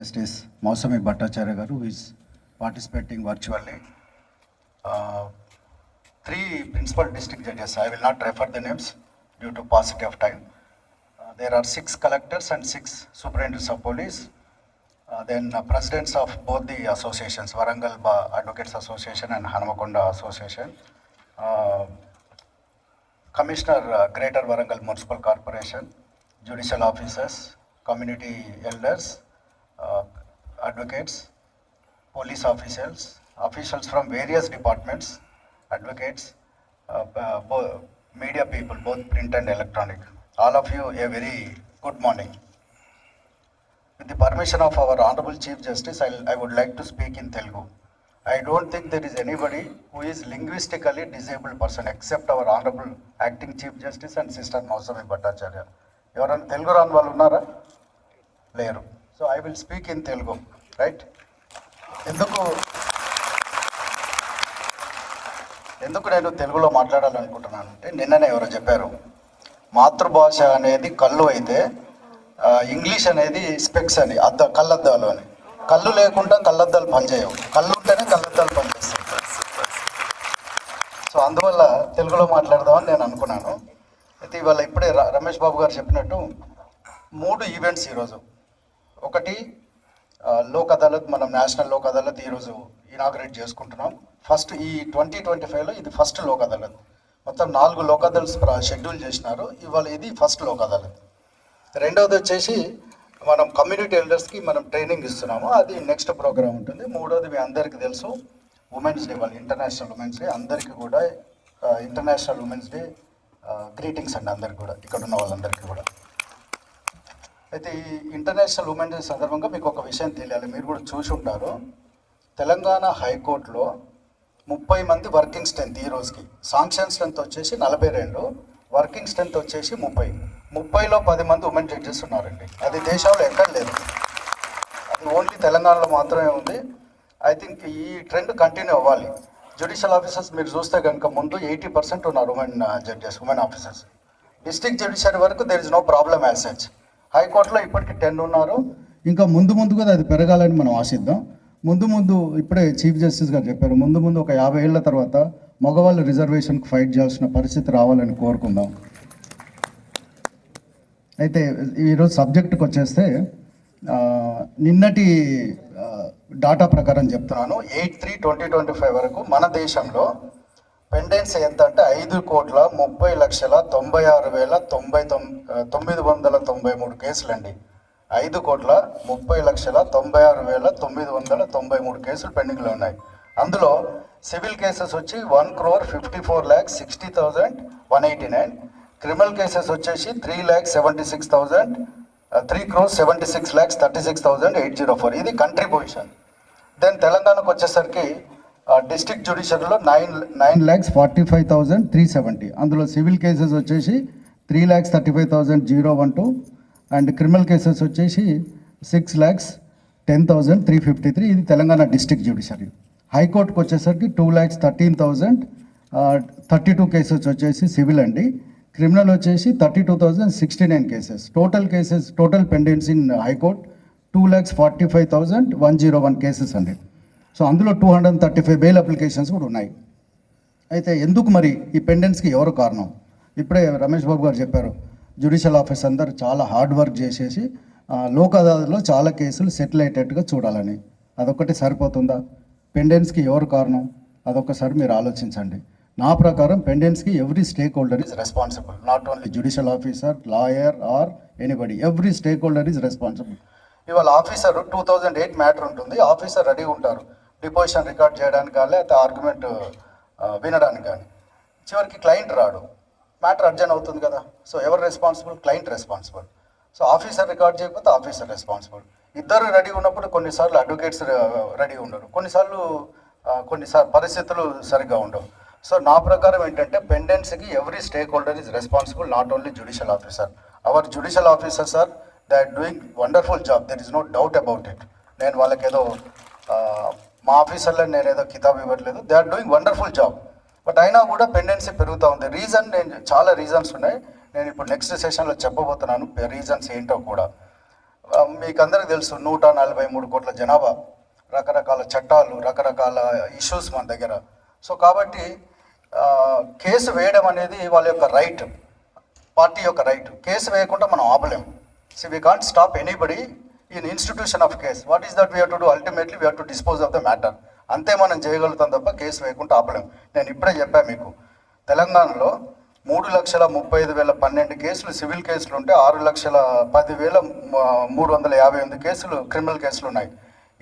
Justice Mausami Bhattacharya garu, who is participating virtually. Three principal district judges, I will not refer the names due to paucity of time. There are 6 collectors and 6 superintendents of police. Then presidents of both the associations, Warangal Advocates Association and Hanamakonda Association. Commissioner, Greater Warangal Municipal Corporation, judicial officers, community elders, advocates, police officials, officials from various departments, advocates, media people, both print and electronic. All of you, a very good morning. With the permission of our Honorable Chief Justice, I would like to speak in Telugu. I don't think there is anybody who is linguistically disabled person except our Honorable Acting Chief Justice and Sister Mausami Bhattacharya. ఎవరైనా తెలుగు రాని వాళ్ళు ఉన్నారా? లేరు. So I will speak in Telugu, right? ఎందుకు నేను తెలుగులో మాట్లాడాలనుకుంటున్నానంటే, నిన్ననే ఎవరో చెప్పారు మాతృభాష అనేది కళ్ళు అయితే ఇంగ్లీష్ అనేది స్పెక్స్ అని, కళ్ళద్దాలు అని. కళ్ళు లేకుండా కళ్ళద్దాలు పనిచేయవు, కళ్ళు ఉంటేనే కళ్ళద్దాలు పనిచేస్తాయి. సో అందువల్ల తెలుగులో మాట్లాడదామని నేను అనుకున్నాను. అయితే ఇవాళ ఇప్పుడే రమేష్ బాబు గారు చెప్పినట్టు 3 ఈవెంట్స్ ఈరోజు. ఒకటి లోక్ అదాలత్, మనం నేషనల్ లోక్ అదాలత్ ఈరోజు ఇనాగ్రేట్ చేసుకుంటున్నాం. ఫస్ట్ ఈ 2025లో ఇది ఫస్ట్ లోక్ అదాలత్. మొత్తం 4 లోక్ అదాలత్స్ షెడ్యూల్ చేసినారు. ఇవాళ ఇది ఫస్ట్ లోక్ అదాలత్. రెండవది వచ్చేసి మనం కమ్యూనిటీ ఎల్డర్స్కి మనం ట్రైనింగ్ ఇస్తున్నాము, అది నెక్స్ట్ ప్రోగ్రామ్ ఉంటుంది. మూడవది మీ అందరికీ తెలుసు, ఉమెన్స్ డే, వాళ్ళు ఇంటర్నేషనల్ ఉమెన్స్ డే. అందరికీ కూడా ఇంటర్నేషనల్ ఉమెన్స్ డే గ్రీటింగ్స్ అండి, అందరికి కూడా, ఇక్కడ ఉన్న వాళ్ళందరికీ కూడా. అయితే ఈ ఇంటర్నేషనల్ ఉమెన్స్ డే సందర్భంగా మీకు ఒక విషయం తెలియాలి, మీరు కూడా చూసి ఉంటారు. తెలంగాణ హైకోర్టులో 30 మంది వర్కింగ్ స్ట్రెంత్ ఈ రోజుకి. శాంక్షన్ స్ట్రెంత్ వచ్చేసి 42, వర్కింగ్ స్ట్రెంత్ వచ్చేసి 30లో 10 మంది ఉమెన్ జడ్జెస్ ఉన్నారండి. అది దేశంలో ఎక్కడ లేదు, అది ఓన్లీ తెలంగాణలో మాత్రమే ఉంది. ఐ థింక్ ఈ ట్రెండ్ కంటిన్యూ అవ్వాలి. జ్యుడిషియల్ ఆఫీసర్స్ మీరు చూస్తే కనుక ముందు 80% ఉన్నారు women judges, women officers. District judiciary వరకు there is no problem as such. హైకోర్టులో ఇప్పటికి 10 ఉన్నారు. ఇంకా ముందు కూడా అది పెరగాలని మనం ఆశిద్దాం. ముందు ఇప్పుడే చీఫ్ జస్టిస్ గారు చెప్పారు, ముందు ఒక 50 ఏళ్ల తర్వాత మగవాళ్ళు రిజర్వేషన్కి ఫైట్ చేయాల్సిన పరిస్థితి రావాలని కోరుకుందాం. అయితే ఈరోజు సబ్జెక్టుకి వచ్చేస్తే, నిన్నటి డాటా ప్రకారం చెప్తున్నాను, 8/3/2025 వరకు మన దేశంలో పెండెన్సీ ఎంత అంటే 5,30,96,993 కేసులండి. 5,30,96,993 కేసులు పెండింగ్లో ఉన్నాయి. అందులో సివిల్ కేసెస్ వచ్చి 1,54,60,189, క్రిమినల్ కేసెస్ వచ్చేసి 3,76,36,804. ఇది కంట్రీ పొజిషన్. దెన్ తెలంగాణకు వచ్చేసరికి డిస్ట్రిక్ట్ జ్యుడిషియరీలో 9,45,370. అందులో సివిల్ కేసెస్ వచ్చేసి 3,35,012 అండ్ క్రిమినల్ కేసెస్ వచ్చేసి 6,10,353. ఇది తెలంగాణ డిస్ట్రిక్ట్ జ్యుడిషియరీ. హైకోర్టుకు వచ్చేసరికి 2,13,032 కేసెస్ వచ్చేసి సివిల్ అండి. క్రిమినల్ వచ్చేసి 32,069 cases. Total పెండెన్స్ in high court 2,45,101 cases అండి. సో అందులో 235 బెయిల్ అప్లికేషన్స్ కూడా ఉన్నాయి. అయితే ఎందుకు మరి ఈ పెండెన్స్కి ఎవరు కారణం? ఇప్పుడే రమేష్ బాబు గారు చెప్పారు, జ్యుడిషియల్ ఆఫీస్ అందరూ చాలా హార్డ్ వర్క్ చేసేసి లోక్ అదాలత్లో చాలా కేసులు సెటిల్ అయ్యేటట్టుగా చూడాలని. అదొక్కటి సరిపోతుందా? పెండెన్స్కి ఎవరు కారణం? అదొక్కసారి మీరు ఆలోచించండి. నా ప్రకారం పెండెన్స్కి every stakeholder is responsible, not only judicial officer, lawyer or anybody. Every stakeholder is responsible. ఇవాళ ఆఫీసర్ 2008 మ్యాటర్ ఉంటుంది, ఆఫీసర్ రెడీ ఉంటారు డిపోజిషన్ రికార్డ్ చేయడానికి కానీ లేకపోతే ఆర్గ్యుమెంట్ వినడానికి కానీ. చివరికి క్లయింట్ రాడు, మ్యాటర్ అర్జెంట్ అవుతుంది కదా. సో ఎవరు responsible? Client responsible. So officer record చేయకపోతే ఆఫీసర్ రెస్పాన్సిబుల్. ఇద్దరు రెడీ ఉన్నప్పుడు కొన్నిసార్లు అడ్వకేట్స్ రెడీ ఉండరు, కొన్నిసార్లు పరిస్థితులు సరిగ్గా ఉండవు. సో నా ప్రకారం ఏంటంటే, పెండెన్సీకి every stakeholder is responsible, not only judicial officer. Our judicial officers are they are doing wonderful job, there is no doubt about it. నేను వాళ్ళకేదో మా ఆఫీసర్లో నేనేదో కితాబ్ ఇవ్వట్లేదు, they are doing wonderful job. But అయినా కూడా పెండెన్సీ పెరుగుతూ ఉంది. చాలా రీజన్స్ ఉన్నాయి, నేను ఇప్పుడు నెక్స్ట్ సెషన్లో చెప్పబోతున్నాను రీజన్స్ ఏంటో కూడా. మీకు అందరికీ తెలుసు 143 కోట్ల జనాభా, రకరకాల చట్టాలు, రకరకాల ఇష్యూస్ మన దగ్గర. సో కాబట్టి కేసు వేయడం అనేది వాళ్ళ యొక్క రైట్, పార్టీ యొక్క రైట్. కేసు వేయకుండా మనం ఆపలేం. See we can't stop anybody in institution of case. What is that we have to do? Ultimately we have to dispose of the matter. అంతే మనం చేయగలుగుతాం తప్ప కేసు వేయకుండా ఆపలేం. నేను ఇప్పుడే చెప్పాను మీకు, తెలంగాణలో 3,35,012 కేసులు సివిల్ కేసులు ఉంటే 6,10,358 కేసులు క్రిమినల్ కేసులు ఉన్నాయి.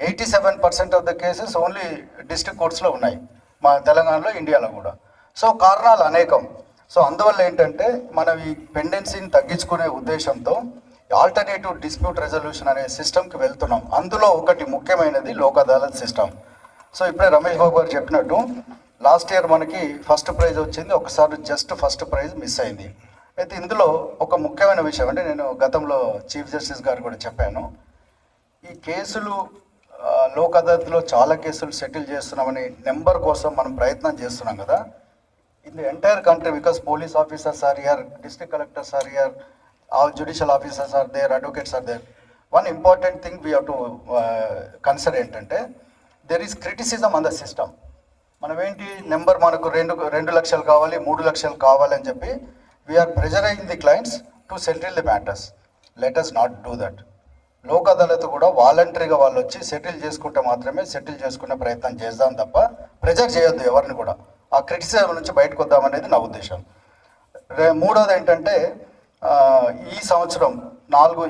87% of the cases only district కోర్ట్స్లో ఉన్నాయి మా తెలంగాణలో, ఇండియాలో కూడా. సో కారణాలు అనేకం. సో అందువల్ల ఏంటంటే మనం ఈ పెండెన్సీని తగ్గించుకునే ఉద్దేశంతో ఆల్టర్నేటివ్ డిస్ప్యూట్ రెజల్యూషన్ అనే సిస్టమ్కి వెళ్తున్నాం. అందులో ఒకటి ముఖ్యమైనది లోక్ అదాలత్ సిస్టమ్. సో ఇప్పుడే రమేష్ బాబు గారు చెప్పినట్టు లాస్ట్ ఇయర్ మనకి ఫస్ట్ ప్రైజ్ వచ్చింది, ఒకసారి జస్ట్ ఫస్ట్ ప్రైజ్ మిస్ అయింది. అయితే ఇందులో ఒక ముఖ్యమైన విషయం అంటే, నేను గతంలో చీఫ్ జస్టిస్ గారు కూడా చెప్పాను, ఈ కేసులు లోక్ అదాలత్లో చాలా కేసులు సెటిల్ చేస్తున్నామని నెంబర్ కోసం మనం ప్రయత్నం చేస్తున్నాం కదా. In the entire country, because police officers are here, district collectors are here, all judicial officers are there, advocates are there. One important thing we have to consider ఏంటంటే, there is criticism on the system. మనం ఏంటి, number మనకు 2 లక్షలు కావాలి, 3 లక్షలు కావాలి అని చెప్పి we are pressurising the clients to settle the matters. Let us not do that. Lok Adalat కూడా వాలంటరీగా వాళ్ళు వచ్చి సెటిల్ చేసుకుంటే మాత్రమే సెటిల్ చేసుకునే ప్రయత్నం చేద్దాం తప్ప ప్రెజర్ చేయొద్దు ఎవరిని కూడా. ఆ క్రిటిసిజం నుంచి బయటకు వద్దామనేది నా ఉద్దేశం. మూడోది ఏంటంటే, ఈ సంవత్సరం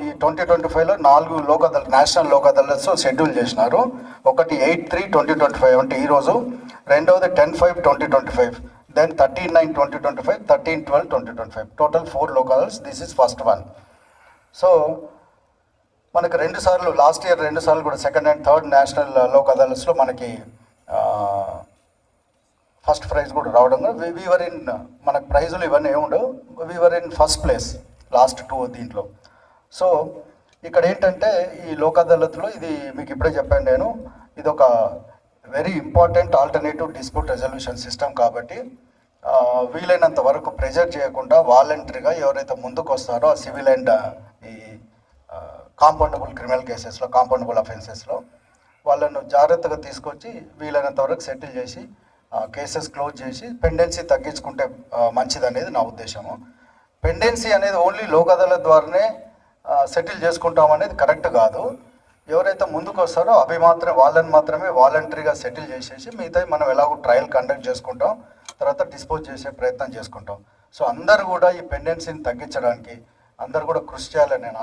ఈ 2025లో 4 లోక్ అదాలత్, నేషనల్ లోక్ అదాలత్స్ షెడ్యూల్ చేసినారు. ఒకటి 8/3/2025 అంటే ఈరోజు, రెండవది 10/5/2025, then 13/9/2025, 13/12/2025, total 4 Lok Adalats. This is first one. So మనకు 2 సార్లు, లాస్ట్ ఇయర్ 2 సార్లు కూడా second and third national Lok అదాలత్స్లో మనకి ఫస్ట్ ప్రైజ్ కూడా రావడం. వీవర్ ఇన్, మనకు ప్రైజులు ఇవన్నీ ఏముండవు, whoever in first place last 2 దీంట్లో. సో ఇక్కడ ఏంటంటే, ఈ లోక్ అదాలత్లో ఇది మీకు ఇప్పుడే చెప్పాను నేను, ఇది ఒక very important alternative dispute resolution system. కాబట్టి వీలైనంత వరకు ప్రెజర్ చేయకుండా వాలంటరీగా ఎవరైతే ముందుకు వస్తారో ఆ సివిల్ అండ్ ఈ కాంపౌండబుల్ క్రిమినల్ కేసెస్లో, కాంపౌండబుల్ అఫెన్సెస్లో వాళ్ళను జాగ్రత్తగా తీసుకొచ్చి వీలైనంత వరకు సెటిల్ చేసి కేసెస్ క్లోజ్ చేసి పెండెన్సీ తగ్గించుకుంటే మంచిదనేది నా ఉద్దేశము. పెండెన్సీ అనేది ఓన్లీ లోక్ అదాలత్ ద్వారానే సెటిల్ చేసుకుంటాం అనేది కరెక్ట్ కాదు. ఎవరైతే ముందుకు వస్తారో వాళ్ళని మాత్రమే వాలంటరీగా సెటిల్ చేసేసి మిగతా మనం ఎలాగో ట్రయల్ కండక్ట్ చేసుకుంటాం, తర్వాత డిస్పోజ్ చేసే ప్రయత్నం చేసుకుంటాం. సో అందరూ కూడా ఈ పెండెన్సీని తగ్గించడానికి అందరూ కూడా కృషి చేయాలని నేను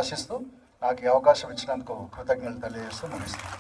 ఆశిస్తూ నాకు ఈ అవకాశం ఇచ్చినందుకు కృతజ్ఞతలు తెలియజేస్తూ ముగిస్తాను.